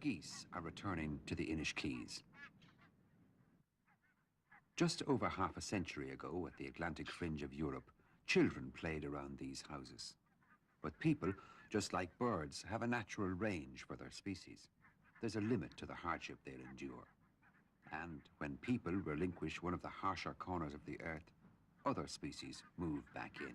geese are returning to the Inishkees. Just over half a century ago, at the Atlantic fringe of Europe, children played around these houses. But people, just like birds, have a natural range for their species. There's a limit to the hardship they'll endure. And when people relinquish one of the harsher corners of the earth, other species move back in.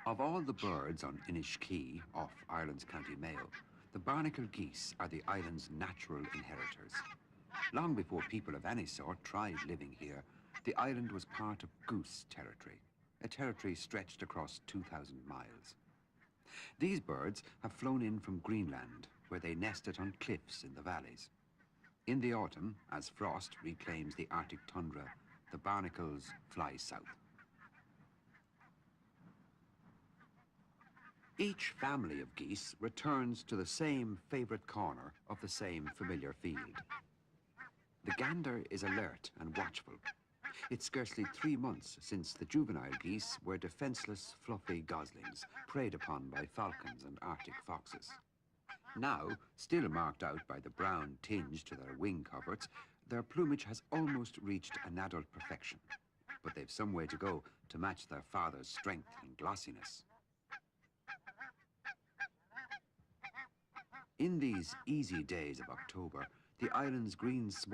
Of all the birds on Inishkea, off Ireland's County Mayo, the barnacle geese are the island's natural inheritors. Long before people of any sort tried living here, the island was part of goose territory, a territory stretched across 2,000 miles. These birds have flown in from Greenland, where they nested on cliffs in the valleys. In the autumn, as frost reclaims the Arctic tundra, the barnacles fly south. Each family of geese returns to the same favorite corner of the same familiar field. The gander is alert and watchful. It's scarcely 3 months since the juvenile geese were defenseless, fluffy goslings preyed upon by falcons and Arctic foxes. Now, still marked out by the brown tinge to their wing coverts, their plumage has almost reached an adult perfection. But they've some way to go to match their father's strength and glossiness. In these easy days of October, the island's green sward